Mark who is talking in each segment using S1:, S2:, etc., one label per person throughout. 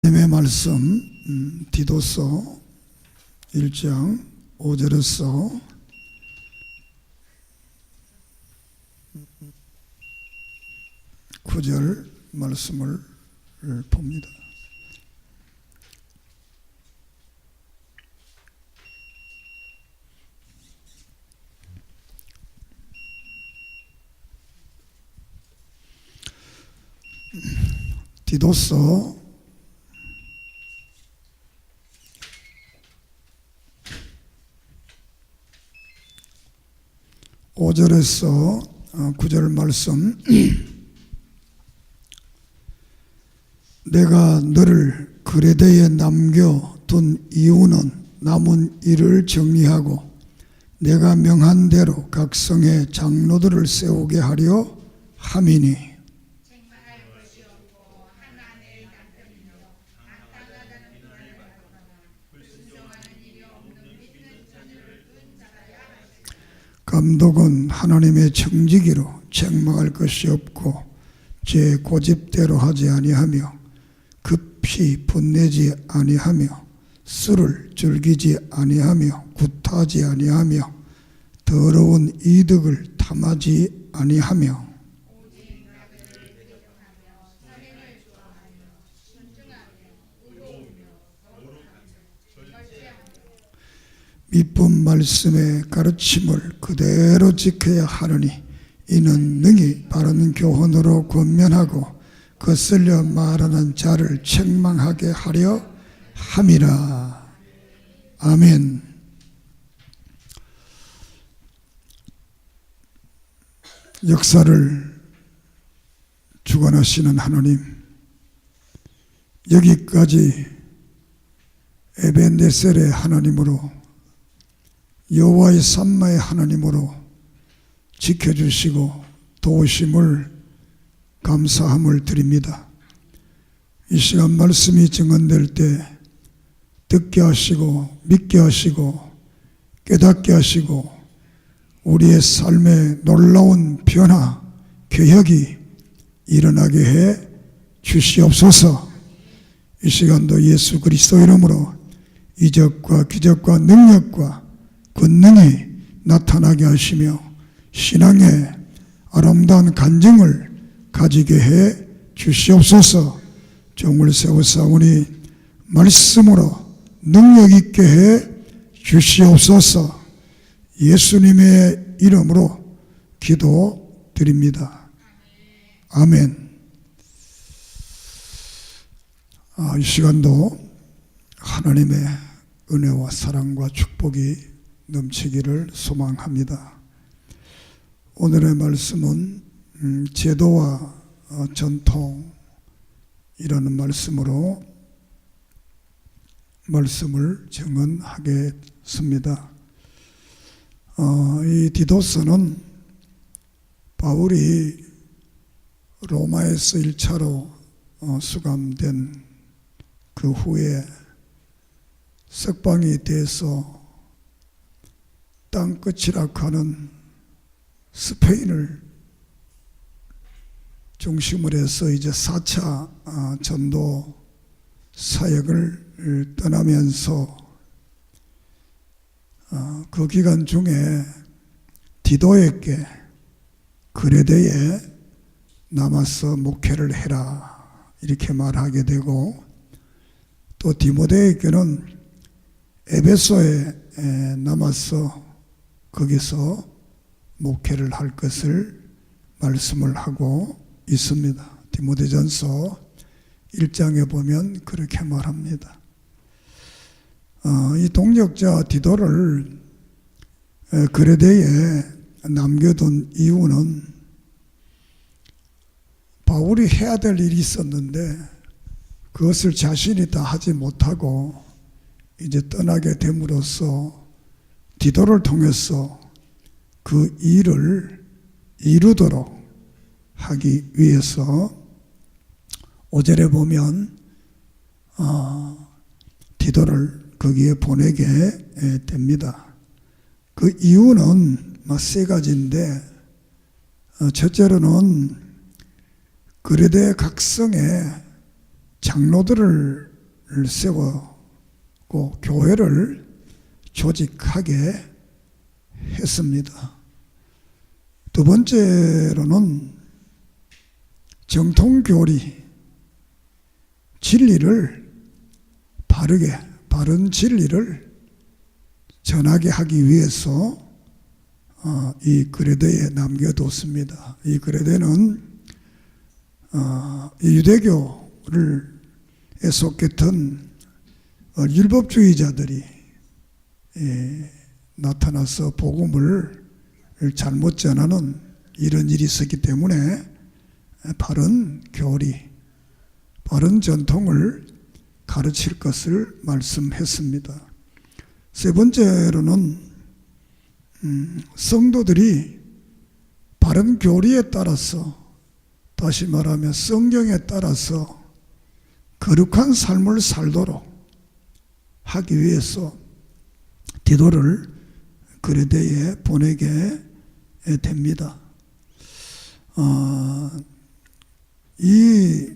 S1: 하나님의 말씀 디도서 1장 5절에서 9절 말씀을 봅니다. 디도서 5절에서 9절 말씀. 내가 너를 그레데에 남겨둔 이유는 남은 일을 정리하고 내가 명한 대로 각 성의 장로들을 세우게 하려 함이니, 감독은 하나님의 청지기로 책망할 것이 없고 제 고집대로 하지 아니하며 급히 분내지 아니하며 술을 즐기지 아니하며 굿하지 아니하며 더러운 이득을 탐하지 아니하며 미쁜 말씀의 가르침을 그대로 지켜야 하느니 이는 능히 바른 교훈으로 권면하고 거슬려 말하는 자를 책망하게 하려 함이라. 아멘. 역사를 주관하시는 하나님, 여기까지 에벤네셀의 하나님으로 여호와의 삼마의 하나님으로 지켜주시고 도우심을 감사함을 드립니다. 이 시간 말씀이 증언될 때 듣게 하시고 믿게 하시고 깨닫게 하시고 우리의 삶에 놀라운 변화, 개혁이 일어나게 해 주시옵소서. 이 시간도 예수 그리스도 이름으로 이적과 기적과 능력과 권능이 나타나게 하시며 신앙의 아름다운 간증을 가지게 해 주시옵소서. 종을 세우사오니 말씀으로 능력 있게 해 주시옵소서. 예수님의 이름으로 기도드립니다. 아멘. 이 시간도 하나님의 은혜와 사랑과 축복이 넘치기를 소망합니다. 오늘의 말씀은 제도와 전통이라는 말씀으로 말씀을 증언하겠습니다. 이 디도서는 바울이 로마에서 1차로 수감된 그 후에 석방이 돼서 땅끝이라 하는 스페인을 중심으로 해서 이제 4차 전도 사역을 떠나면서 그 기간 중에 디도에게 그레데에 남아서 목회를 해라 이렇게 말하게 되고, 또 디모데에게는 에베소에 남아서 거기서 목회를 할 것을 말씀을 하고 있습니다. 디모데전서 1장에 보면 그렇게 말합니다. 이 동역자 디도를 그레데에 남겨둔 이유는 바울이 해야 될 일이 있었는데 그것을 자신이 다 하지 못하고 이제 떠나게 됨으로써 디도를 통해서 그 일을 이루도록 하기 위해서 5절에 보면 디도를 거기에 보내게 됩니다. 그 이유는 세 가지인데, 첫째로는 그레데 각성에 장로들을 세우고 교회를 조직하게 했습니다. 두 번째로는 정통교리, 진리를 바른 진리를 전하게 하기 위해서 이 그레데에 남겨뒀습니다. 이 그레데는 유대교를 속했던 율법주의자들이 나타나서 복음을 잘못 전하는 이런 일이 있었기 때문에 바른 교리, 바른 전통을 가르칠 것을 말씀했습니다. 세 번째로는 성도들이 바른 교리에 따라서, 다시 말하면 성경에 따라서 거룩한 삶을 살도록 하기 위해서 디도를 그레데에 보내게 됩니다. 이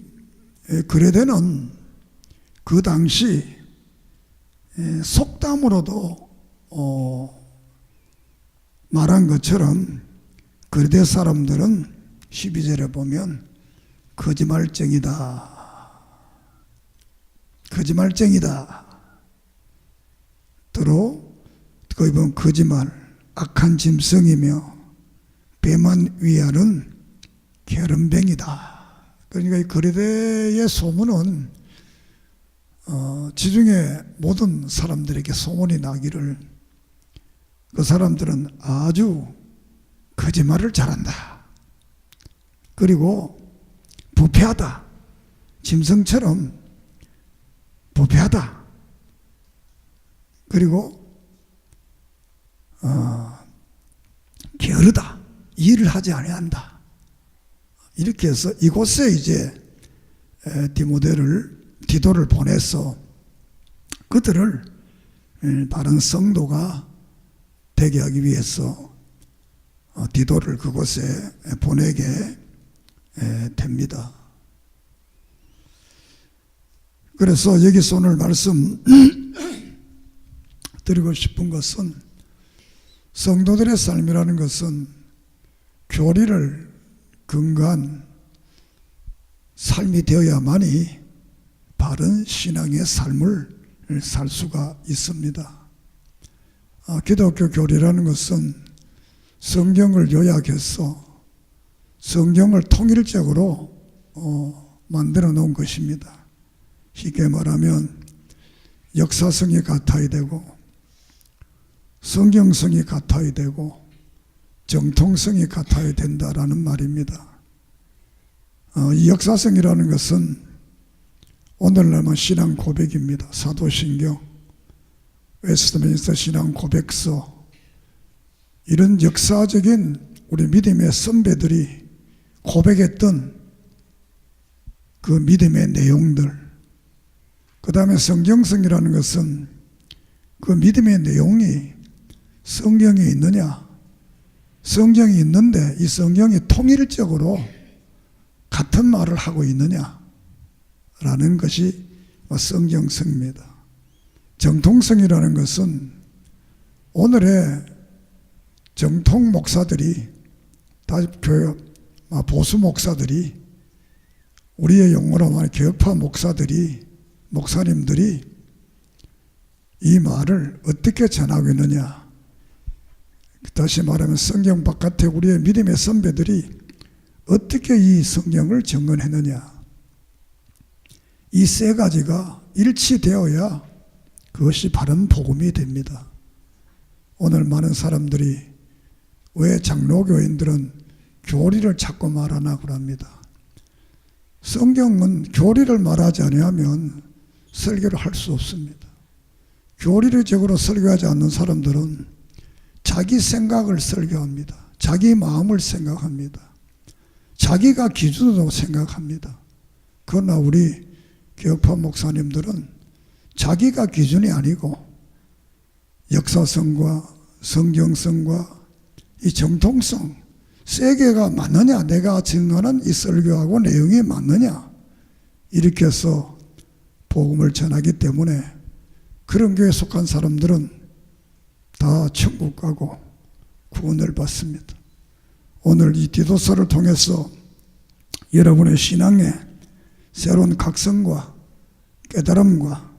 S1: 그레데는 그 당시 속담으로도 말한 것처럼 그레데 사람들은 12절에 보면 거짓말쟁이다. 거기 보면 거짓말, 악한 짐승이며 배만 위하는 게으름뱅이다. 그러니까 이 그레데의 소문은 지중해 모든 사람들에게 소문이 나기를, 그 사람들은 아주 거짓말을 잘한다. 그리고 부패하다. 짐승처럼 부패하다. 그리고 게으르다. 일을 하지 아니한다. 이렇게 해서 이곳에 이제 디도를 보내서 그들을 바른 성도가 되게 하기 위해서 디도를 그곳에 보내게 됩니다. 그래서 여기서 오늘 말씀 드리고 싶은 것은, 성도들의 삶이라는 것은 교리를 근거한 삶이 되어야만이 바른 신앙의 삶을 살 수가 있습니다. 기독교 교리라는 것은 성경을 요약해서 성경을 통일적으로 만들어 놓은 것입니다. 쉽게 말하면 역사성이 같아야 되고, 성경성이 같아야 되고, 정통성이 같아야 된다라는 말입니다. 이 역사성이라는 것은 오늘날만 신앙 고백입니다. 사도신경, 웨스트민스터 신앙 고백서, 이런 역사적인 우리 믿음의 선배들이 고백했던 그 믿음의 내용들, 그 다음에 성경성이라는 것은 그 믿음의 내용이 성경에 있느냐, 성경이 있는데 이 성경이 통일적으로 같은 말을 하고 있느냐 라는 것이 성경성입니다. 정통성이라는 것은 오늘의 정통 목사들이, 보수 목사들이, 우리의 용어로 말하면 교역파 목사님들이 이 말을 어떻게 전하고 있느냐, 다시 말하면 성경 바깥에 우리의 믿음의 선배들이 어떻게 이 성경을 정언했느냐, 이 세 가지가 일치되어야 그것이 바른 복음이 됩니다. 오늘 많은 사람들이 왜 장로교인들은 교리를 자꾸 말하나 합니다. 성경은 교리를 말하지 아니하면 설교를 할 수 없습니다. 교리적으로 설교하지 않는 사람들은 자기 생각을 설교합니다. 자기 마음을 생각합니다. 자기가 기준으로 생각합니다. 그러나 우리 교역파 목사님들은 자기가 기준이 아니고 역사성과 성경성과 이 정통성, 세 개가 맞느냐, 내가 증언하는 이 설교하고 내용이 맞느냐, 이렇게 해서 복음을 전하기 때문에 그런 교회에 속한 사람들은 다 천국 가고 구원을 받습니다. 오늘 이 디도서를 통해서 여러분의 신앙에 새로운 각성과 깨달음과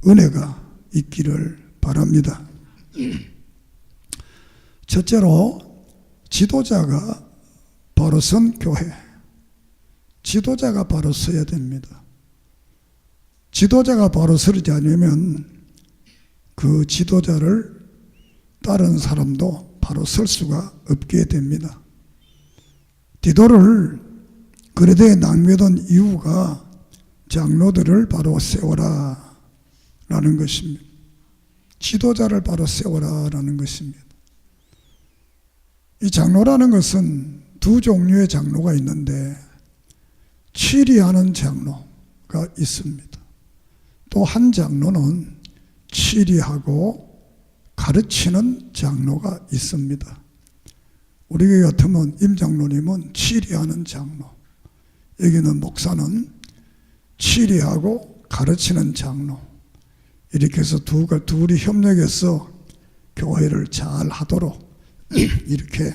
S1: 은혜가 있기를 바랍니다. 첫째로 지도자가 바로 선 교회, 지도자가 바로 서야 됩니다. 지도자가 바로 서지 않으면 그 지도자를 따르는 사람도 바로 설 수가 없게 됩니다. 디도를 그레데에 낭비하던 이유가 장로들을 바로 세워라 라는 것입니다. 지도자를 바로 세워라 라는 것입니다. 이 장로라는 것은 두 종류의 장로가 있는데 치리하는 장로가 있습니다. 또 한 장로는 치리하고 가르치는 장로가 있습니다. 우리 교회 같으면 임장로님은 치리하는 장로, 여기는 목사는 치리하고 가르치는 장로, 이렇게 해서 둘이 협력해서 교회를 잘 하도록 이렇게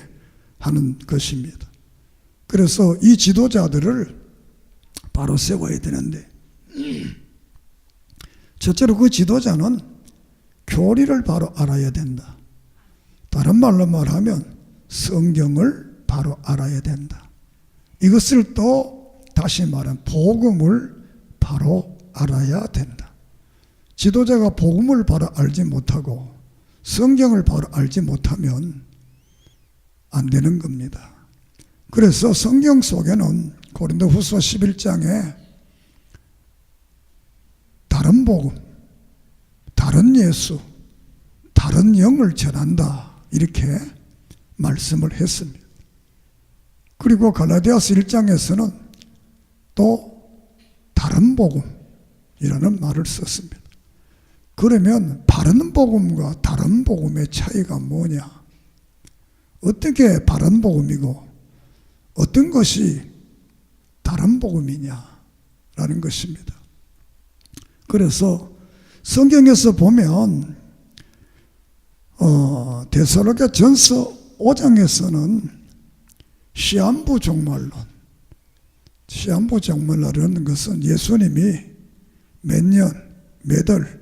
S1: 하는 것입니다. 그래서 이 지도자들을 바로 세워야 되는데, 첫째로 그 지도자는 교리를 바로 알아야 된다. 다른 말로 말하면 성경을 바로 알아야 된다. 이것을 또 다시 말하면 복음을 바로 알아야 된다. 지도자가 복음을 바로 알지 못하고 성경을 바로 알지 못하면 안 되는 겁니다. 그래서 성경 속에는 고린도후서 11장에 다른 복음, 다른 예수, 다른 영을 전한다 이렇게 말씀을 했습니다. 그리고 갈라디아서 1장에서는 또 다른 복음이라는 말을 썼습니다. 그러면 바른 복음과 다른 복음의 차이가 뭐냐? 어떻게 바른 복음이고 어떤 것이 다른 복음이냐라는 것입니다. 그래서 성경에서 보면 데살로니가 전서 5장에서는 시한부 종말론, 시한부 종말론이라는 것은 예수님이 몇 년, 몇 월,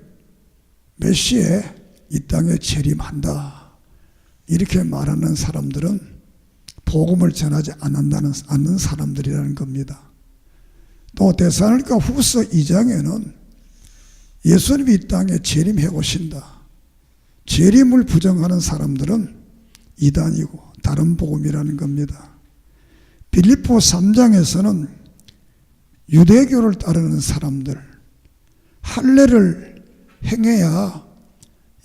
S1: 몇 시에 이 땅에 재림한다 이렇게 말하는 사람들은 복음을 전하지 않는 사람들이라는 겁니다. 또 데살로니가 후서 2장에는 예수님이 이 땅에 재림해 오신다, 재림을 부정하는 사람들은 이단이고 다른 복음이라는 겁니다. 빌립보 3장에서는 유대교를 따르는 사람들, 할례를 행해야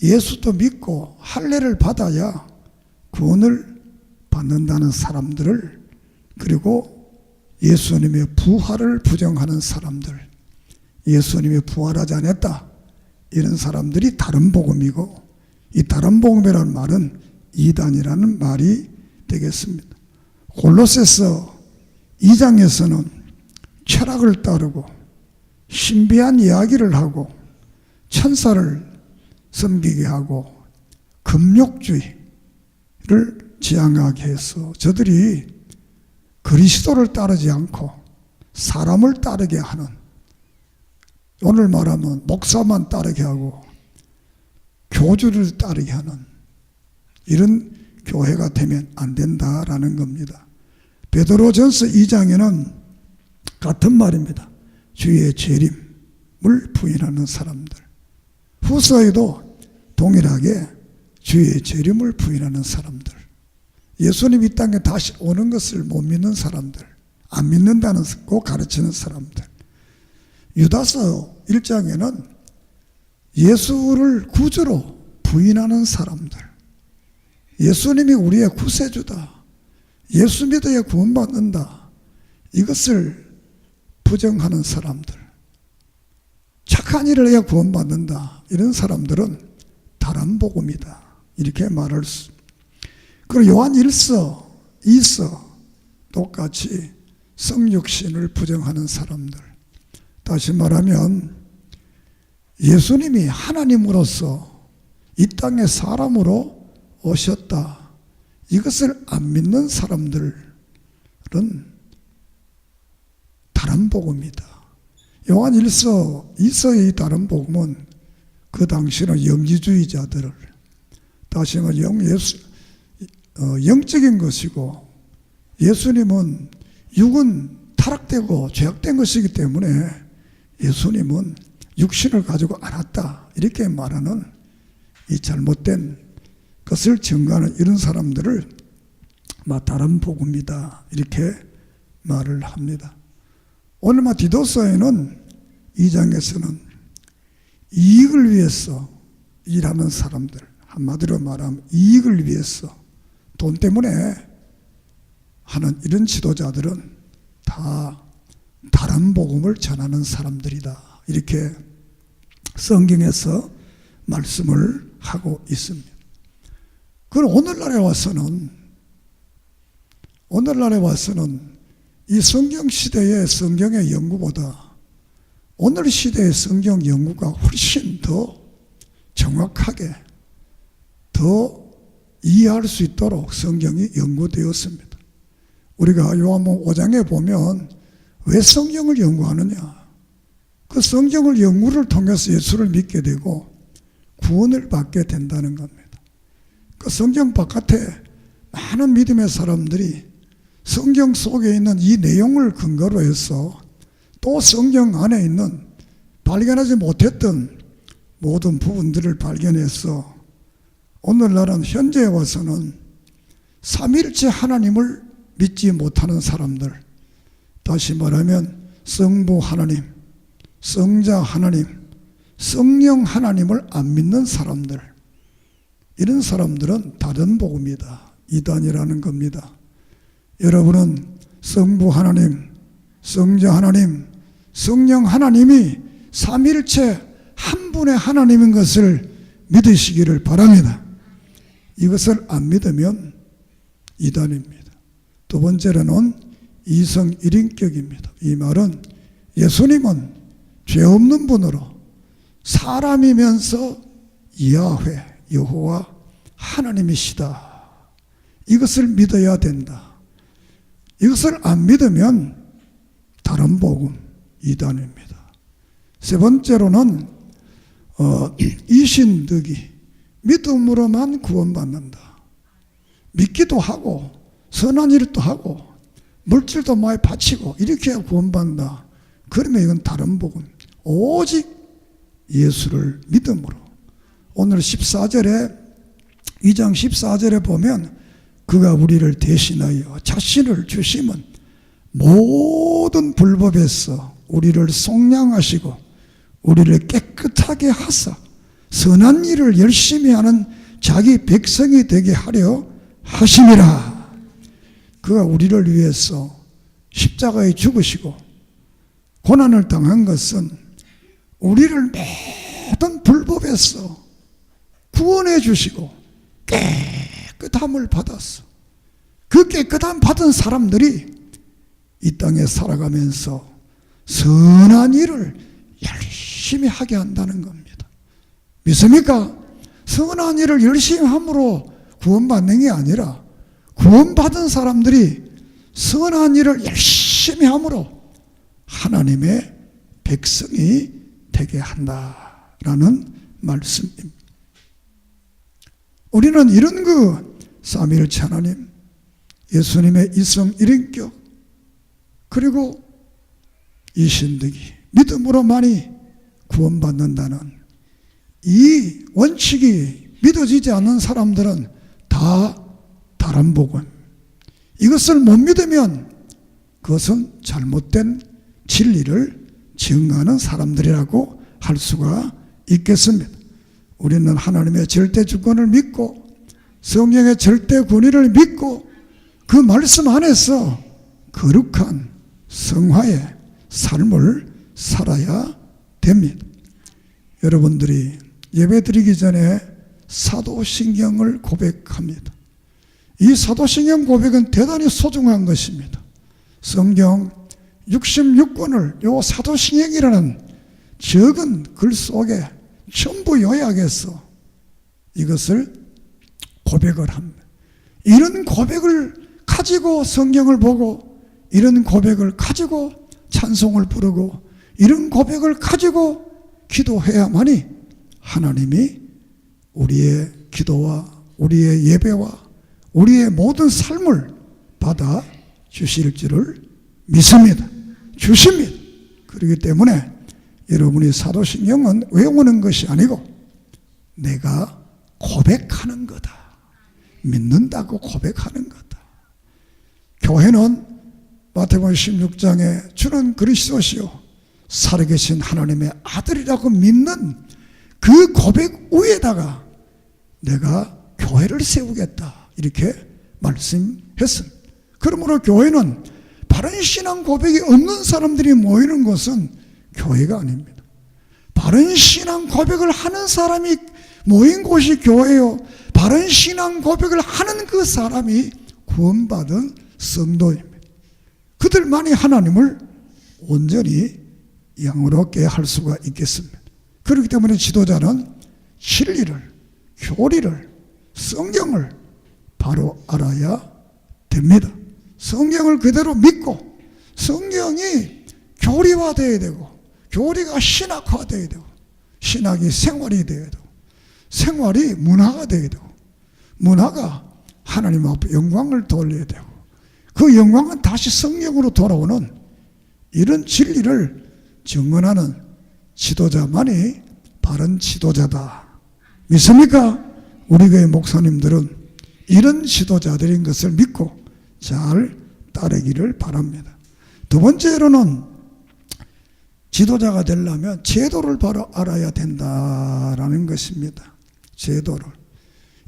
S1: 예수도 믿고 할례를 받아야 구원을 받는다는 사람들을, 그리고 예수님의 부활을 부정하는 사람들, 예수님이 부활하지 않았다 이런 사람들이 다른 복음이고, 이 다른 복음이라는 말은 이단이라는 말이 되겠습니다. 골로새서 2장에서는 철학을 따르고 신비한 이야기를 하고 천사를 섬기게 하고 금욕주의를 지향하게 해서 저들이 그리스도를 따르지 않고 사람을 따르게 하는, 오늘 말하면 목사만 따르게 하고 교주를 따르게 하는 이런 교회가 되면 안 된다라는 겁니다. 베드로전서 2장에는 같은 말입니다. 주의 재림을 부인하는 사람들, 후서에도 동일하게 주의 재림을 부인하는 사람들, 예수님 이 땅에 다시 오는 것을 못 믿는 사람들, 안 믿는다는 거 가르치는 사람들, 유다서 1장에는 예수를 구주로 부인하는 사람들, 예수님이 우리의 구세주다, 예수 믿어야 구원받는다, 이것을 부정하는 사람들, 착한 일을 해야 구원받는다, 이런 사람들은 다른 복음이다 이렇게 말할 수. 그리고 요한 1서 2서 똑같이 성육신을 부정하는 사람들, 다시 말하면 예수님이 하나님으로서 이 땅에 사람으로 오셨다, 이것을 안 믿는 사람들은 다른 복음이다. 요한 1서 2서의 다른 복음은 그 당시는 영지주의자들을, 다시 말하면 영적인 것이고, 예수님은 육은 타락되고 죄악된 것이기 때문에 예수님은 육신을 가지고 안 왔다, 이렇게 말하는 이 잘못된 것을 증거하는 이런 사람들을 다른 복음이다, 이렇게 말을 합니다. 오늘 디도서에는 2장에서는 이익을 위해서 일하는 사람들, 한마디로 말하면 이익을 위해서 돈 때문에 하는 이런 지도자들은 다 다른 복음을 전하는 사람들이다, 이렇게 성경에서 말씀을 하고 있습니다. 그럼 오늘날에 와서는 이 성경 시대의 성경의 연구보다 오늘 시대의 성경 연구가 훨씬 더 정확하게, 더 이해할 수 있도록 성경이 연구되었습니다. 우리가 요한복음 5장에 보면 왜 성경을 연구하느냐? 그 성경을 연구를 통해서 예수를 믿게 되고 구원을 받게 된다는 겁니다. 그 성경 바깥에 많은 믿음의 사람들이 성경 속에 있는 이 내용을 근거로 해서 또 성경 안에 있는 발견하지 못했던 모든 부분들을 발견해서 오늘날은 현재에 와서는 삼위일체 하나님을 믿지 못하는 사람들, 다시 말하면 성부 하나님, 성자 하나님, 성령 하나님을 안 믿는 사람들, 이런 사람들은 다른 복음이다, 이단이라는 겁니다. 여러분은 성부 하나님, 성자 하나님, 성령 하나님이 삼위일체 한 분의 하나님인 것을 믿으시기를 바랍니다. 이것을 안 믿으면 이단입니다. 두 번째로는 이성 일인격입니다. 이 말은 예수님은 죄 없는 분으로 사람이면서 야훼, 여호와 하나님이시다, 이것을 믿어야 된다. 이것을 안 믿으면 다른 복음, 이단입니다. 세 번째로는 이신득이, 믿음으로만 구원받는다. 믿기도 하고 선한 일도 하고 물질도 많이 바치고 이렇게 해야 구원받는다. 그러면 이건 다른 복음, 오직 예수를 믿음으로. 오늘 14절에 2장 14절에 보면 그가 우리를 대신하여 자신을 주심은 모든 불법에서 우리를 속량하시고 우리를 깨끗하게 하사 선한 일을 열심히 하는 자기 백성이 되게 하려 하심이라. 그가 우리를 위해서 십자가에 죽으시고 고난을 당한 것은 우리를 모든 불법에서 구원해 주시고 깨끗함을 받았어. 그 깨끗함 받은 사람들이 이 땅에 살아가면서 선한 일을 열심히 하게 한다는 겁니다. 믿습니까? 선한 일을 열심히 함으로 구원받는 게 아니라 구원받은 사람들이 선한 일을 열심히 함으로 하나님의 백성이 되게 한다라는 말씀입니다. 우리는 이런 삼위일체 하나님, 예수님의 이성 일인격, 그리고 이신득이, 믿음으로만이 구원받는다는 이 원칙이 믿어지지 않는 사람들은 다 다른 복음, 이것을 못 믿으면 그것은 잘못된 진리를 증거하는 사람들이라고 할 수가 있겠습니다. 우리는 하나님의 절대 주권을 믿고 성령의 절대 권위를 믿고 그 말씀 안에서 거룩한 성화의 삶을 살아야 됩니다. 여러분들이 예배드리기 전에 사도신경을 고백합니다. 이 사도신경 고백은 대단히 소중한 것입니다. 성경 66권을 요 사도신경이라는 적은 글 속에 전부 요약해서 이것을 고백을 합니다. 이런 고백을 가지고 성경을 보고, 이런 고백을 가지고 찬송을 부르고, 이런 고백을 가지고 기도해야만이 하나님이 우리의 기도와 우리의 예배와 우리의 모든 삶을 받아 주실 줄을 믿습니다. 주십니다. 그렇기 때문에 여러분이 사도신경은 외우는 것이 아니고 내가 고백하는 거다. 믿는다고 고백하는 거다. 교회는 마태복음 16장에 주는 그리스도시요 살아계신 하나님의 아들이라고 믿는 그 고백 위에다가 내가 교회를 세우겠다 이렇게 말씀했습니다. 그러므로 교회는 바른 신앙 고백이 없는 사람들이 모이는 곳은 교회가 아닙니다. 바른 신앙 고백을 하는 사람이 모인 곳이 교회요, 바른 신앙 고백을 하는 그 사람이 구원받은 성도입니다. 그들만이 하나님을 온전히 영으롭게 할 수가 있겠습니다. 그렇기 때문에 지도자는 진리를, 교리를, 성경을 바로 알아야 됩니다. 성경을 그대로 믿고 성경이 교리화되어야 되고, 교리가 신학화되어야 되고, 신학이 생활이 되어야 되고, 생활이 문화가 되어야 되고, 문화가 하나님 앞에 영광을 돌려야 되고, 그 영광은 다시 성경으로 돌아오는 이런 진리를 증언하는 지도자만이 바른 지도자다. 믿습니까? 우리 교회 목사님들은 이런 지도자들인 것을 믿고 잘 따르기를 바랍니다. 두 번째로는 지도자가 되려면 제도를 바로 알아야 된다라는 것입니다. 제도를.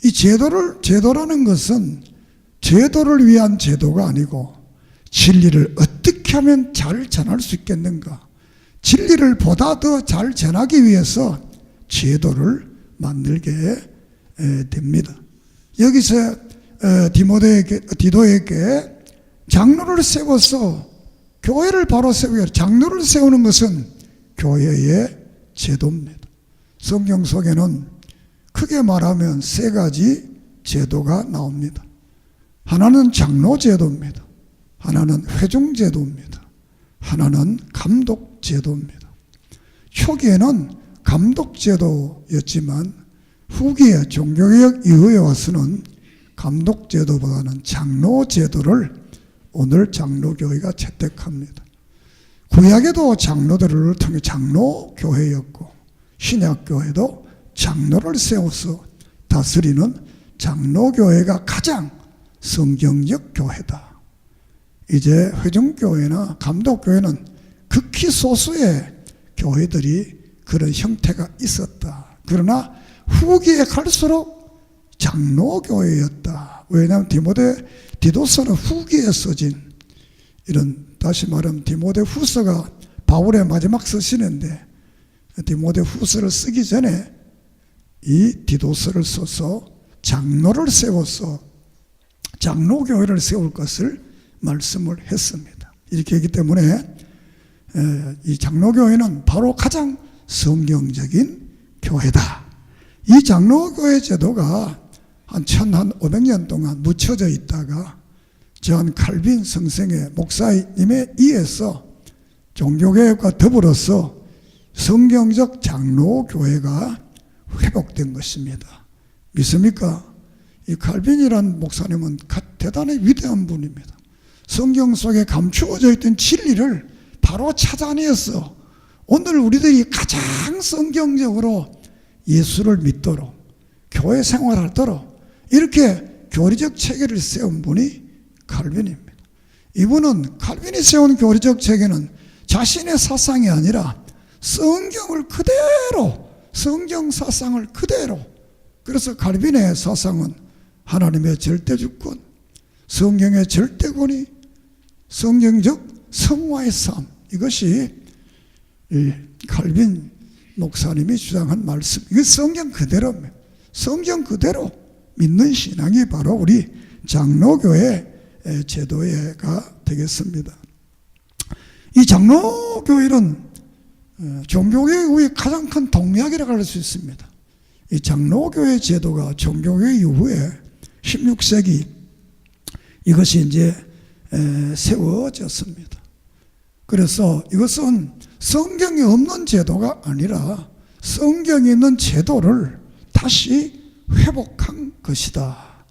S1: 이 제도라는 것은 제도를 위한 제도가 아니고 진리를 어떻게 하면 잘 전할 수 있겠는가, 진리를 보다 더 잘 전하기 위해서 제도를 만들게 됩니다. 여기서 디도에게 장로를 세워서 교회를 바로 세우게, 장로를 세우는 것은 교회의 제도입니다. 성경 속에는 크게 말하면 세 가지 제도가 나옵니다. 하나는 장로 제도입니다. 하나는 회중 제도입니다. 하나는 감독 제도입니다. 초기에는 감독 제도였지만 후기에 종교개혁 이후에 와서는 감독 제도보다는 장로 제도를 오늘 장로교회가 채택합니다. 구약에도 장로들을 통해 장로교회였고, 신약교회도 장로를 세워서 다스리는 장로교회가 가장 성경적 교회다. 이제 회중교회나 감독교회는 극히 소수의 교회들이 그런 형태가 있었다. 그러나 후기에 갈수록 장로교회였다. 왜냐하면 디도서는 후기에 써진, 이런, 다시 말하면 디모데후서가 바울의 마지막 서신인데 디모데후서를 쓰기 전에 이 디도서를 써서 장로를 세워서 장로교회를 세울 것을 말씀을 했습니다. 이렇게 했기 때문에 이 장로교회는 바로 가장 성경적인 교회다. 이 장로교회 제도가 한 1500년 동안 묻혀져 있다가 존 칼빈 선생의 목사님에 의해서 종교개혁과 더불어서 성경적 장로교회가 회복된 것입니다. 믿습니까? 이 칼빈이라는 목사님은 대단히 위대한 분입니다. 성경 속에 감추어져 있던 진리를 바로 찾아내서 오늘 우리들이 가장 성경적으로 예수를 믿도록, 교회 생활하도록 이렇게 교리적 체계를 세운 분이 칼빈입니다. 이분은, 칼빈이 세운 교리적 체계는 자신의 사상이 아니라 성경을 그대로, 성경 사상을 그대로, 그래서 칼빈의 사상은 하나님의 절대주권, 성경의 절대권위, 성경적 성화의 삶, 이것이 칼빈 목사님이 주장한 말씀, 이거 성경 그대로입니다. 성경 그대로 믿는 신앙이 바로 우리 장로교회 제도가 되겠습니다. 이 장로교회는 종교개혁의 가장 큰 동력이라고 할 수 있습니다. 이 장로교회 제도가 종교개혁 이후에 16세기 이것이 이제 세워졌습니다. 그래서 이것은 성경이 없는 제도가 아니라 성경이 있는 제도를 다시 회복한 것이다.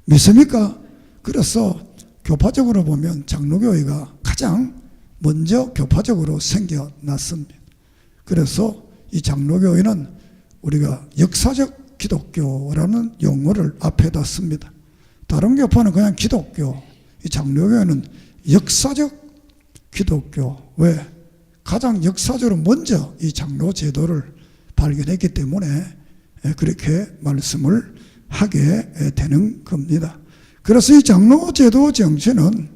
S1: 믿습니까? 그래서 교파적으로 보면 장로교회가 가장 먼저 교파적으로 생겨났습니다. 그래서 이 장로교회는 우리가 역사적 기독교라는 용어를 앞에다 씁니다. 다른 교파는 그냥 기독교, 이 장로교회는 역사적 기독교. 왜? 가장 역사적으로 먼저 이 장로 제도를 발견했기 때문에 그렇게 말씀을 하게 되는 겁니다. 그래서 이 장로 제도 정치는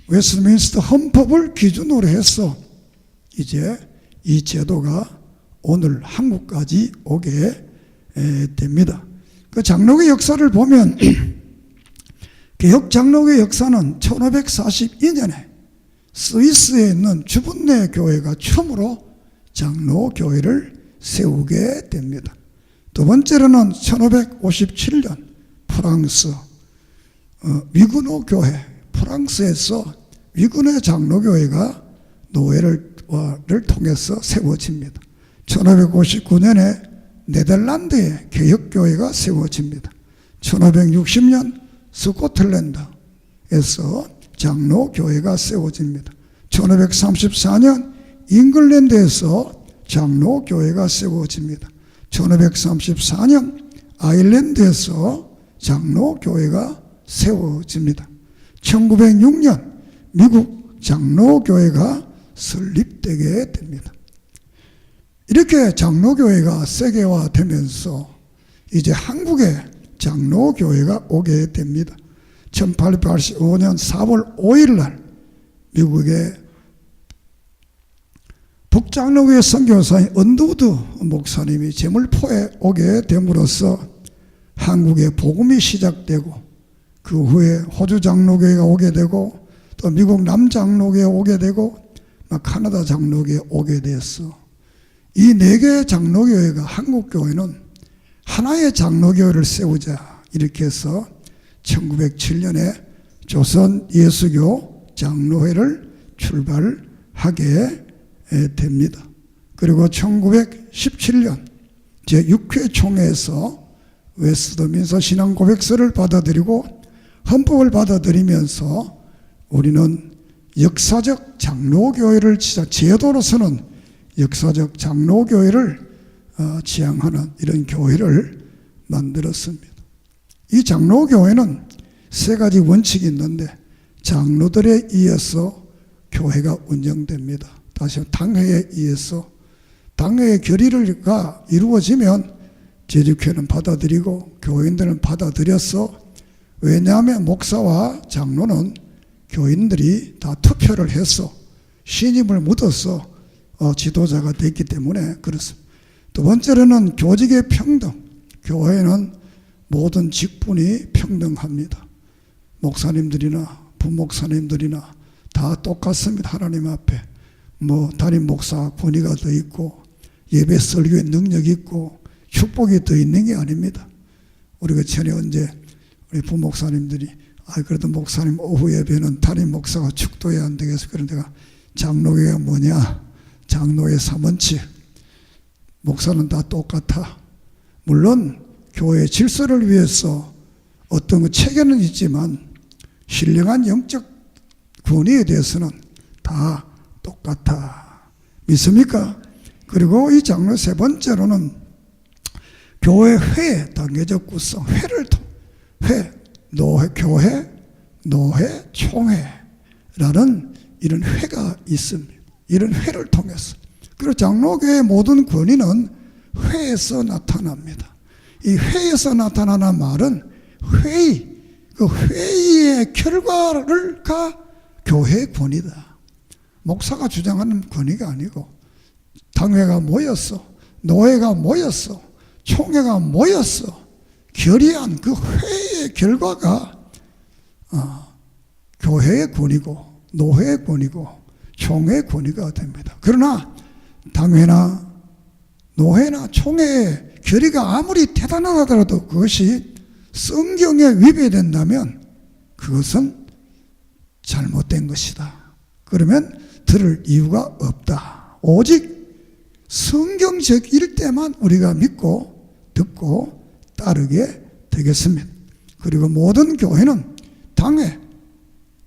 S1: 웨스트민스터 헌법을 기준으로 해서 이제 이 제도가 오늘 한국까지 오게 됩니다. 그 장로교 역사를 보면 개혁 장로교 역사는 1542년에 스위스에 있는 주분내 교회가 처음으로 장로교회를 세우게 됩니다. 두 번째로는 1557년 프랑스 위그노 교회, 프랑스에서 위그노 장로교회가 노회를 통해서 세워집니다. 1559년에 네덜란드의 개혁교회가 세워집니다. 1560년 스코틀랜드에서 장로교회가 세워집니다. 1534년 잉글랜드에서 장로교회가 세워집니다. 1534년 아일랜드에서 장로교회가 세워집니다. 1906년 미국 장로교회가 설립되게 됩니다. 이렇게 장로교회가 세계화되면서 이제 한국에 장로교회가 오게 됩니다. 1885년 4월 5일 날 미국의 북장로교회 선교사인 언더우드 목사님이 제물포에 오게 됨으로써 한국의 복음이 시작되고 그 후에 호주 장로교회가 오게 되고 또 미국 남장로교회가 오게 되고 카나다 장로교회가 오게 됐어. 이 4개의 장로교회가 한국교회는 하나의 장로교회를 세우자 이렇게 해서 1907년에 조선 예수교 장로회를 출발하게 됩니다. 그리고 1917년 제6회 총회에서 웨스트민스터 신앙 고백서를 받아들이고 헌법을 받아들이면서 우리는 역사적 장로교회를 제도로서는 역사적 장로교회를 지향하는 이런 교회를 만들었습니다. 이 장로교회는 3가지 원칙이 있는데 장로들에 의해서 교회가 운영됩니다. 다시 당회에 의해서 당회의 결의가 이루어지면 제주교회는 받아들이고 교인들은 받아들여서 왜냐하면 목사와 장로는 교인들이 다 투표를 해서 신임을 묻어서 지도자가 됐기 때문에 그렇습니다. 두 번째로는 교직의 평등. 교회는 모든 직분이 평등합니다. 목사님들이나 부목사님들이나 다 똑같습니다. 하나님 앞에 담임 목사 권위가 더 있고 예배 설교에 능력이 있고 축복이 더 있는 게 아닙니다. 우리가 전에 언제 우리 부목사님들이 그래도 목사님 오후 예배는 담임 목사가 축도해야 안 되겠어. 그런데 내가 장로교회가 뭐냐? 장로의 3원칙. 목사는 다 똑같아. 물론 교회 질서를 위해서 어떤 체계는 있지만 신령한 영적 권위에 대해서는 다 똑같아. 믿습니까? 그리고 이 장로 3번째로는 교회 회, 단계적 구성, 교회, 노회, 총회라는 이런 회가 있습니다. 이런 회를 통해서. 그리고 장로교회의 모든 권위는 회에서 나타납니다. 이 회에서 나타나는 말은 회의, 그 회의의 결과가 교회의 권위다. 목사가 주장하는 권위가 아니고 당회가 모였어, 노회가 모였어, 총회가 모였어 결의한 그 회의의 결과가 교회의 권위고 노회의 권위고 총회의 권위가 됩니다. 그러나 당회나 노회나 총회의 결의가 아무리 대단하더라도 그것이 성경에 위배된다면 그것은 잘못된 것이다. 그러면 들을 이유가 없다. 오직 성경적일 때만 우리가 믿고 듣고 따르게 되겠습니다. 그리고 모든 교회는 당회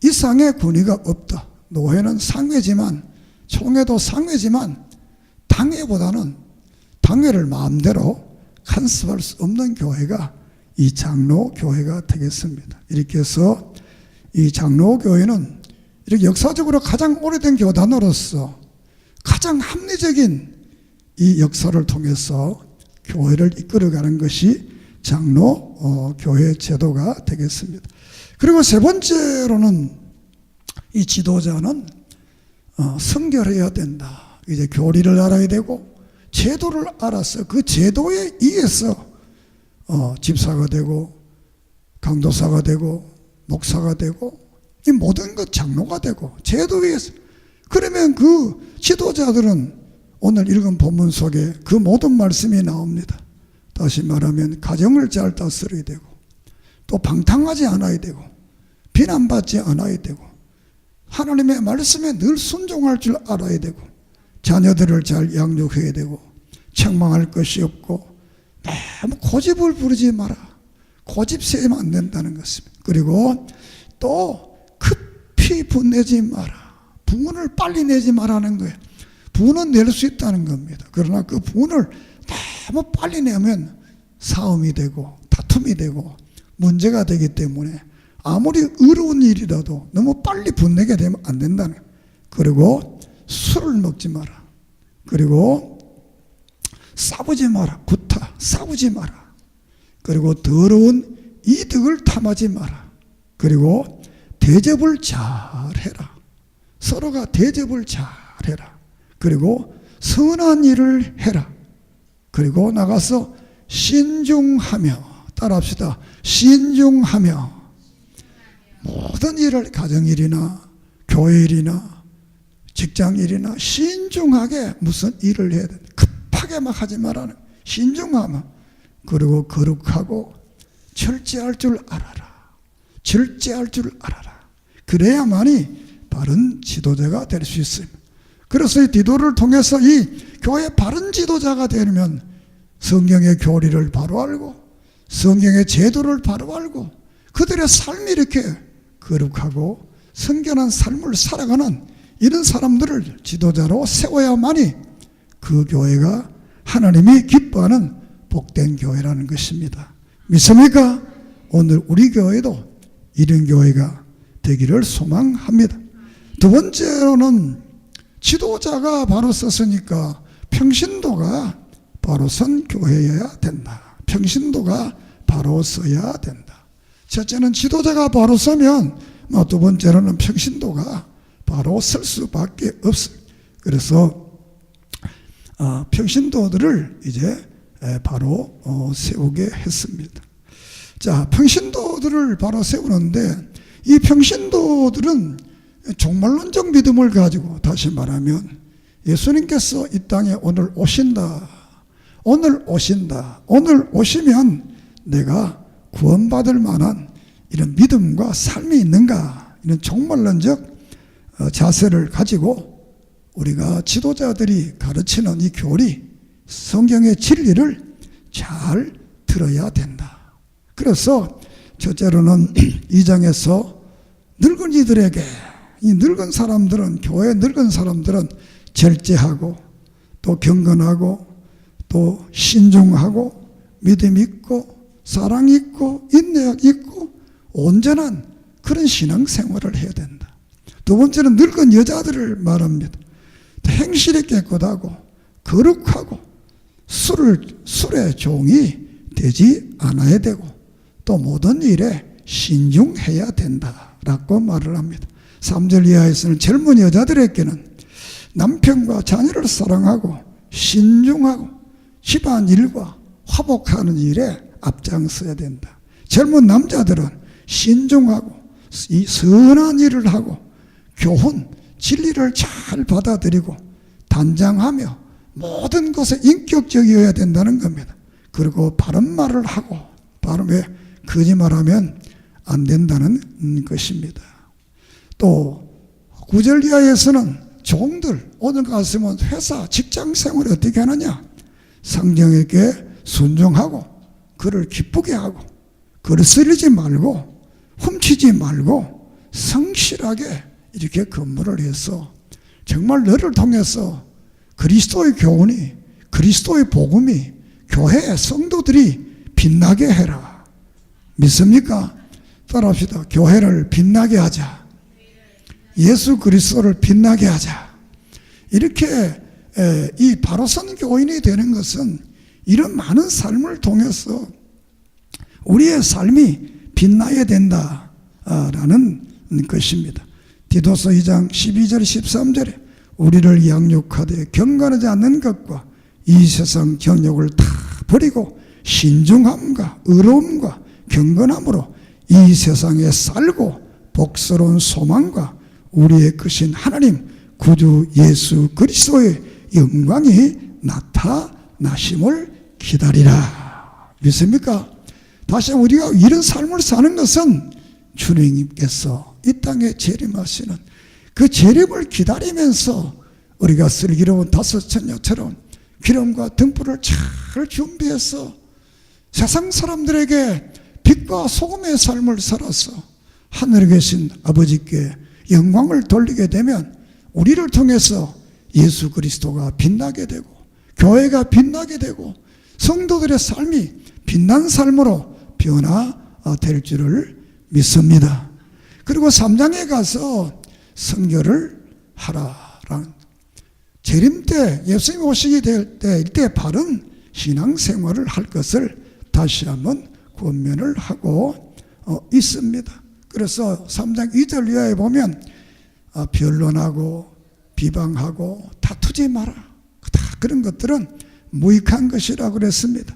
S1: 이상의 권위가 없다. 노회는 상회지만 총회도 상회지만 당회보다는 당회를 마음대로 간섭할 수 없는 교회가 이 장로교회가 되겠습니다. 이렇게 해서 이 장로교회는 이렇게 역사적으로 가장 오래된 교단으로서 가장 합리적인 이 역사를 통해서 교회를 이끌어가는 것이 장로교회 제도가 되겠습니다. 그리고 세 번째로는 이 지도자는 성결해야 된다. 이제 교리를 알아야 되고 제도를 알아서 그 제도에 의해서 집사가 되고 강도사가 되고 목사가 되고 이 모든 것 장로가 되고 제도에 의해서. 그러면 그 지도자들은 오늘 읽은 본문 속에 그 모든 말씀이 나옵니다. 다시 말하면 가정을 잘 다스려야 되고 또 방탕하지 않아야 되고 비난받지 않아야 되고 하나님의 말씀에 늘 순종할 줄 알아야 되고 자녀들을 잘 양육해야 되고 책망할 것이 없고 너무 고집을 부리지 마라. 고집 세면 안 된다는 것입니다. 그리고 또 급히 분내지 마라. 분을 빨리 내지 말라는 거예요. 분은 낼 수 있다는 겁니다. 그러나 그 분을 너무 빨리 내면 싸움이 되고 다툼이 되고 문제가 되기 때문에 아무리 의로운 일이라도 너무 빨리 분내게 되면 안 된다는 거예요. 그리고 술을 먹지 마라. 그리고 싸우지 마라. 구타 싸우지 마라. 그리고 더러운 이득을 탐하지 마라. 그리고 대접을 잘해라. 서로가 대접을 잘해라. 그리고 선한 일을 해라. 그리고 나가서 신중하며, 따라합시다. 신중하며 모든 일을 가정일이나 교회일이나 직장일이나 신중하게 무슨 일을 해야 돼. 급하게 막 하지 말라는. 신중하며 그리고 거룩하고 절제할 줄 알아라. 절제할 줄 알아라. 그래야만이 바른 지도자가 될 수 있습니다. 그래서 이 디도를 통해서 이 교회 바른 지도자가 되려면 성경의 교리를 바로 알고 성경의 제도를 바로 알고 그들의 삶이 이렇게 거룩하고 성결한 삶을 살아가는 이런 사람들을 지도자로 세워야만이 그 교회가 하나님이 기뻐하는 복된 교회라는 것입니다. 믿습니까? 오늘 우리 교회도 이런 교회가 되기를 소망합니다. 두 번째로는 지도자가 바로 섰으니까 평신도가 바로 선 교회여야 된다. 평신도가 바로 서야 된다. 첫째는 지도자가 바로 서면 두 번째로는 평신도가 바로 설 수밖에 없어요. 그래서 평신도들을 이제 바로 세우게 했습니다. 자, 평신도들을 바로 세우는데 이 평신도들은 종말론적 믿음을 가지고, 다시 말하면 예수님께서 이 땅에 오늘 오신다. 오늘 오신다. 오늘 오시면 내가 구원받을 만한 이런 믿음과 삶이 있는가, 이런 종말론적 자세를 가지고 우리가 지도자들이 가르치는 이 교리, 성경의 진리를 잘 들어야 된다. 그래서 첫째로는 2장에서 늙은이들에게, 이 늙은 사람들은, 교회 늙은 사람들은 절제하고 또 경건하고 또 신중하고 믿음 있고 사랑 있고 인내력 있고 온전한 그런 신앙생활을 해야 된다. 두 번째는 늙은 여자들을 말합니다. 행실이 깨끗하고 거룩하고 술의 종이 되지 않아야 되고 또 모든 일에 신중해야 된다라고 말을 합니다. 3절 이하에서는 젊은 여자들에게는 남편과 자녀를 사랑하고 신중하고 집안일과 화목하는 일에 앞장서야 된다. 젊은 남자들은 신중하고 이 선한 일을 하고 교훈, 진리를 잘 받아들이고 단장하며 모든 것에 인격적이어야 된다는 겁니다. 그리고 바른 말을 하고 바른 거짓말하면 안 된다는 것입니다. 또 9절 이하에서는 종들, 오늘 갔으면 회사, 직장 생활을 어떻게 하느냐? 성령에게 순종하고 그를 기쁘게 하고 그를 쓰리지 말고 훔치지 말고 성실하게 이렇게 근무를 해서 정말 너를 통해서 그리스도의 교훈이, 그리스도의 복음이 교회 성도들이 빛나게 해라. 믿습니까? 따라합시다. 교회를 빛나게 하자. 예수 그리스도를 빛나게 하자. 이렇게 이 바로선 교인이 되는 것은 이런 많은 삶을 통해서 우리의 삶이 빛나야 된다라는 것입니다. 디도서 2장 12절 13절에 우리를 양육하되 경건하지 않는 것과 이 세상 정욕을 다 버리고 신중함과 의로움과 경건함으로 이 세상에 살고 복스러운 소망과 우리의 크신 하나님 구주 예수 그리스도의 영광이 나타나심을 기다리라. 믿습니까? 다시 우리가 이런 삶을 사는 것은 주님께서 이 땅에 재림하시는 그 재림을 기다리면서 우리가 슬기로운 다섯 처녀처럼 기름과 등불을 잘 준비해서 세상 사람들에게 빛과 소금의 삶을 살아서 하늘에 계신 아버지께 영광을 돌리게 되면 우리를 통해서 예수 그리스도가 빛나게 되고 교회가 빛나게 되고 성도들의 삶이 빛난 삶으로 변화될 줄을 믿습니다. 그리고 3장에 가서 선교를 하라라는 재림 때 예수님이 오시게 될 때 이때 바른 신앙생활을 할 것을 다시 한번 권면을 하고 있습니다. 그래서 3장 2절 이하에 보면 변론하고 비방하고 다투지 마라. 다 그런 것들은 무익한 것이라고 그랬습니다.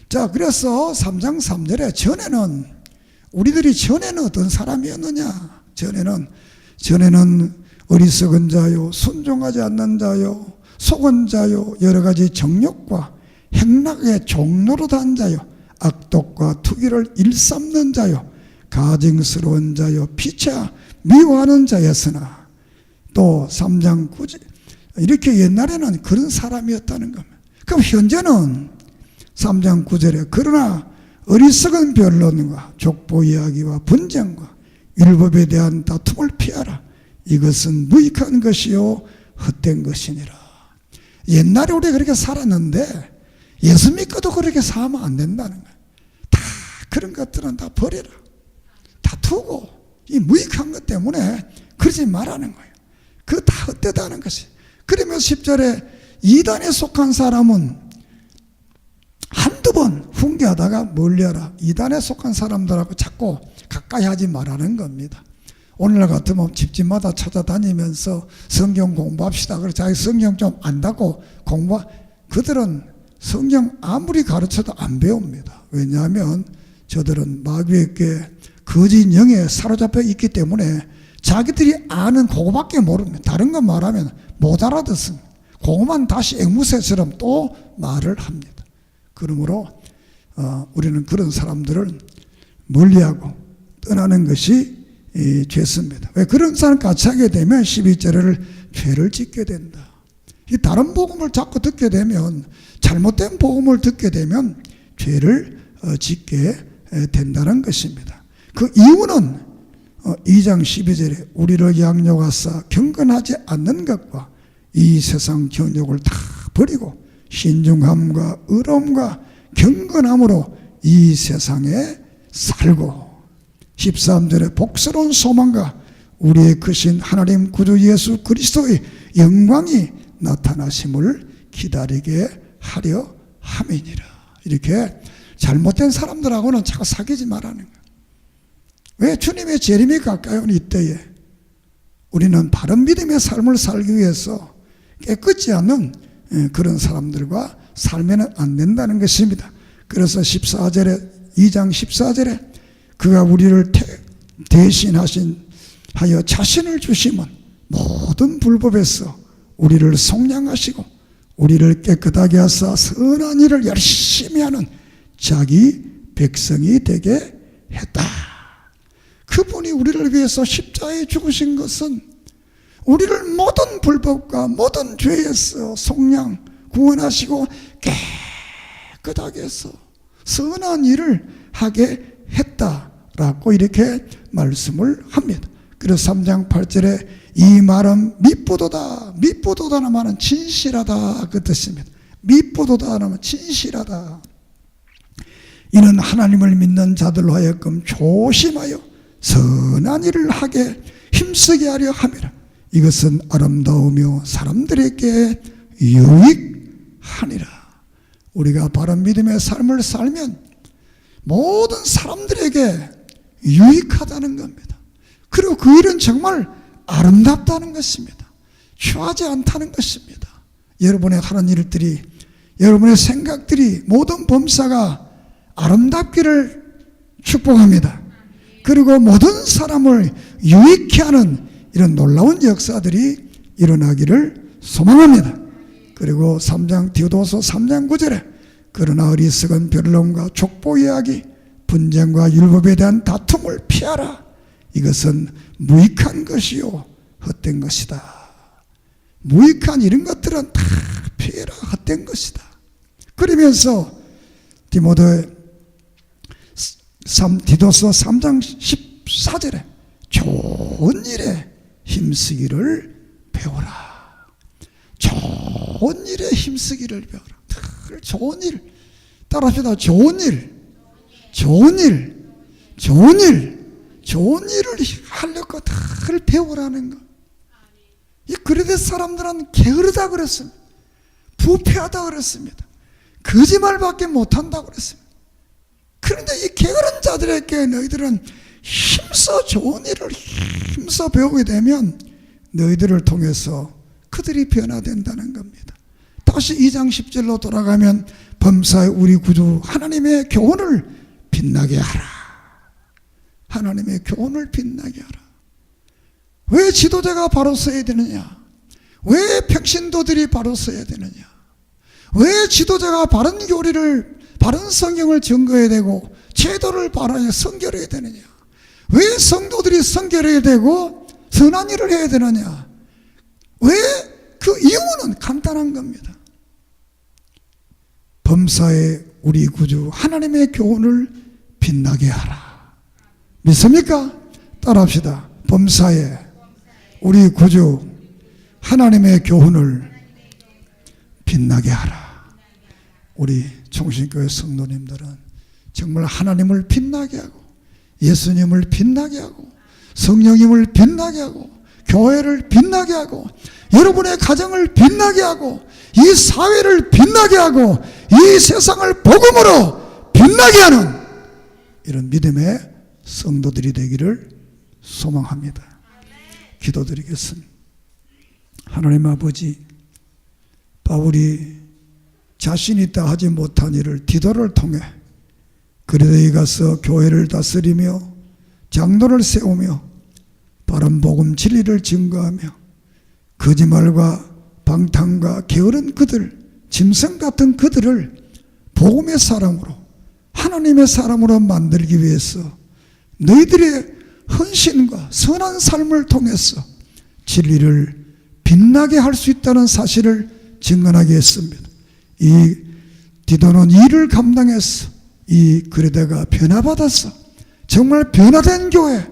S1: 자, 그래서 3장 3절에 전에는 우리들이 전에는 어떤 사람이었느냐? 전에는 어리석은 자요, 순종하지 않는 자요, 속은 자요, 여러 가지 정욕과 행락의 종노릇한 자요, 악독과 투기를 일삼는 자요, 가증스러운 자요, 피차 미워하는 자였으나 또 3장 9절 이렇게 옛날에는 그런 사람이었다는 겁니다. 그럼 현재는 3장 9절에 그러나 어리석은 변론과 족보 이야기와 분쟁과 율법에 대한 다툼을 피하라. 이것은 무익한 것이요 헛된 것이니라. 옛날에 우리가 그렇게 살았는데 예수 믿고도 그렇게 살면 안 된다는 거예요. 다 그런 것들은 다 버려라. 다투고 이 무익한 것 때문에 그러지 말라는 거예요. 그거 다 헛되다는 것이. 그러면 10절에 이단에 속한 사람은 한두 번 훈계하다가 멀리하라. 이단에 속한 사람들하고 자꾸 가까이 하지 말라는 겁니다. 오늘날 같으면 집집마다 찾아다니면서 성경 공부합시다. 그래서 자기 성경 좀 안다고 그들은 성경 아무리 가르쳐도 안 배웁니다. 왜냐하면 저들은 마귀에게 거짓 영에 사로잡혀 있기 때문에 자기들이 아는 그거밖에 모릅니다. 다른 거 말하면 못 알아듣습니다. 그거만 다시 앵무새처럼 또 말을 합니다. 그러므로 우리는 그런 사람들을 멀리하고 떠나는 것이 죄습니다. 왜 그런 사람 같이 하게 되면 12절을 죄를 짓게 된다. 이 다른 복음을 자꾸 듣게 되면 잘못된 복음을 듣게 되면 죄를 짓게 된다는 것입니다. 그 이유는 2장 12절에 우리를 양육하사 경건하지 않는 것과 이 세상 정욕을 다 버리고 신중함과 의로움과 경건함으로 이 세상에 살고 13절에 복스러운 소망과 우리의 크신 하나님 구주 예수 그리스도의 영광이 나타나심을 기다리게 하려 함이니라. 이렇게 잘못된 사람들하고는 자꾸 사귀지 말라는 거예요. 왜? 주님의 재림이 가까이 온 이때에 우리는 바른 믿음의 삶을 살기 위해서 깨끗지 않은 그런 사람들과 살면 안 된다는 것입니다. 그래서 14절에 2장 14절에 그가 우리를 대신하여 자신을 주시면 모든 불법에서 우리를 속량하시고 우리를 깨끗하게 하사 선한 일을 열심히 하는 자기 백성이 되게 했다. 그분이 우리를 위해서 십자가에 죽으신 것은 우리를 모든 불법과 모든 죄에서 속량 구원하시고 깨끗하게 해서 선한 일을 하게 했다라고 이렇게 말씀을 합니다. 그래서 3장 8절에 이 말은 미쁘도다. 미쁘도다는 말은 진실하다 그 뜻입니다. 미쁘도다는 말은 진실하다. 이는 하나님을 믿는 자들로 하여금 조심하여 선한 일을 하게 힘쓰게 하려 함이라. 이것은 아름다우며 사람들에게 유익하니라. 우리가 바른 믿음의 삶을 살면 모든 사람들에게 유익하다는 겁니다. 그리고 그 일은 정말 아름답다는 것입니다. 취하지 않다는 것입니다. 여러분의 하는 일들이, 여러분의 생각들이 모든 범사가 아름답기를 축복합니다. 그리고 모든 사람을 유익케 하는 이런 놀라운 역사들이 일어나기를 소망합니다. 그리고 3장 디도서 3장 9절에 그러나 어리석은 변론과 족보 이야기, 분쟁과 율법에 대한 다툼을 피하라. 이것은 무익한 것이요 헛된 것이다. 무익한 이런 것들은 다 피해라. 헛된 것이다. 그러면서 디도서 3장 14절에 좋은 일에 힘쓰기를 배워라. 좋은 일에 힘쓰기를 배워라. 좋은 일 따라합시다. 좋은 일, 좋은 일, 좋은 일, 좋은 일을 하려고 다를 배우라는 것. 이 그레데 사람들은 게으르다 그랬습니다. 부패하다 그랬습니다. 거짓말밖에 못한다 그랬습니다. 그런데 이 게으른 자들에게 너희들은 힘써 좋은 일을 힘써 배우게 되면 너희들을 통해서 그들이 변화된다는 겁니다. 다시 2장 10절로 돌아가면 범사의 우리 구주 하나님의 교훈을 빛나게 하라. 하나님의 교훈을 빛나게 하라. 왜 지도자가 바로 서야 되느냐? 왜 평신도들이 바로 서야 되느냐? 왜 지도자가 바른 교리를, 바른 성경을 증거해야 되고 제도를 바르게 선결해야 되느냐? 왜 성도들이 선결해야 되고 선한 일을 해야 되느냐? 왜? 그 이유는 간단한 겁니다. 범사의 우리 구주 하나님의 교훈을 빛나게 하라. 믿습니까? 따라합시다. 범사의 우리 구주 하나님의 교훈을 빛나게 하라. 우리 총신교회 성도님들은 정말 하나님을 빛나게 하고 예수님을 빛나게 하고 성령님을 빛나게 하고 교회를 빛나게 하고 여러분의 가정을 빛나게 하고 이 사회를 빛나게 하고 이 세상을 복음으로 빛나게 하는 이런 믿음의 성도들이 되기를 소망합니다. 기도드리겠습니다. 하나님 아버지, 바울이 자신 있다 하지 못한 일을 디도를 통해 그레데에 가서 교회를 다스리며 장로를 세우며 바른 복음 진리를 증거하며 거짓말과 방탕과 게으른 그들, 짐승 같은 그들을 복음의 사람으로 하나님의 사람으로 만들기 위해서 너희들의 헌신과 선한 삶을 통해서 진리를 빛나게 할 수 있다는 사실을 증언하게 했습니다. 이 디도는 일을 감당해서 이 그레데가 변화받아서 정말 변화된 교회,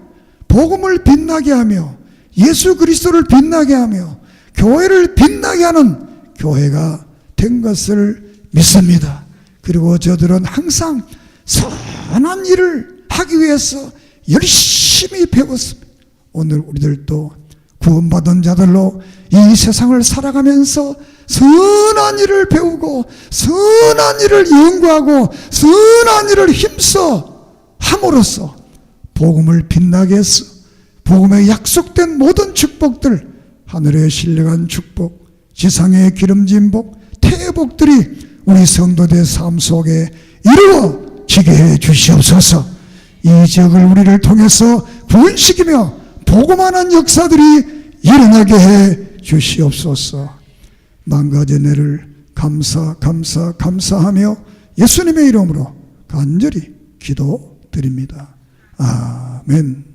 S1: 복음을 빛나게 하며 예수 그리스도를 빛나게 하며 교회를 빛나게 하는 교회가 된 것을 믿습니다. 그리고 저들은 항상 선한 일을 하기 위해서 열심히 배웠습니다. 오늘 우리들도 구원받은 자들로 이 세상을 살아가면서 선한 일을 배우고 선한 일을 연구하고 선한 일을 힘써 함으로써 복음을 빛나게 해서 복음에 약속된 모든 축복들, 하늘의 신령한 축복, 지상의 기름진 복, 태의 복들이 우리 성도들의 삶 속에 이루어지게 해 주시옵소서. 이 지역을 우리를 통해서 구원시키며 복음하는 역사들이 일어나게 해 주시옵소서. 망가진 애를 감사하며 예수님의 이름으로 간절히 기도드립니다. 아멘.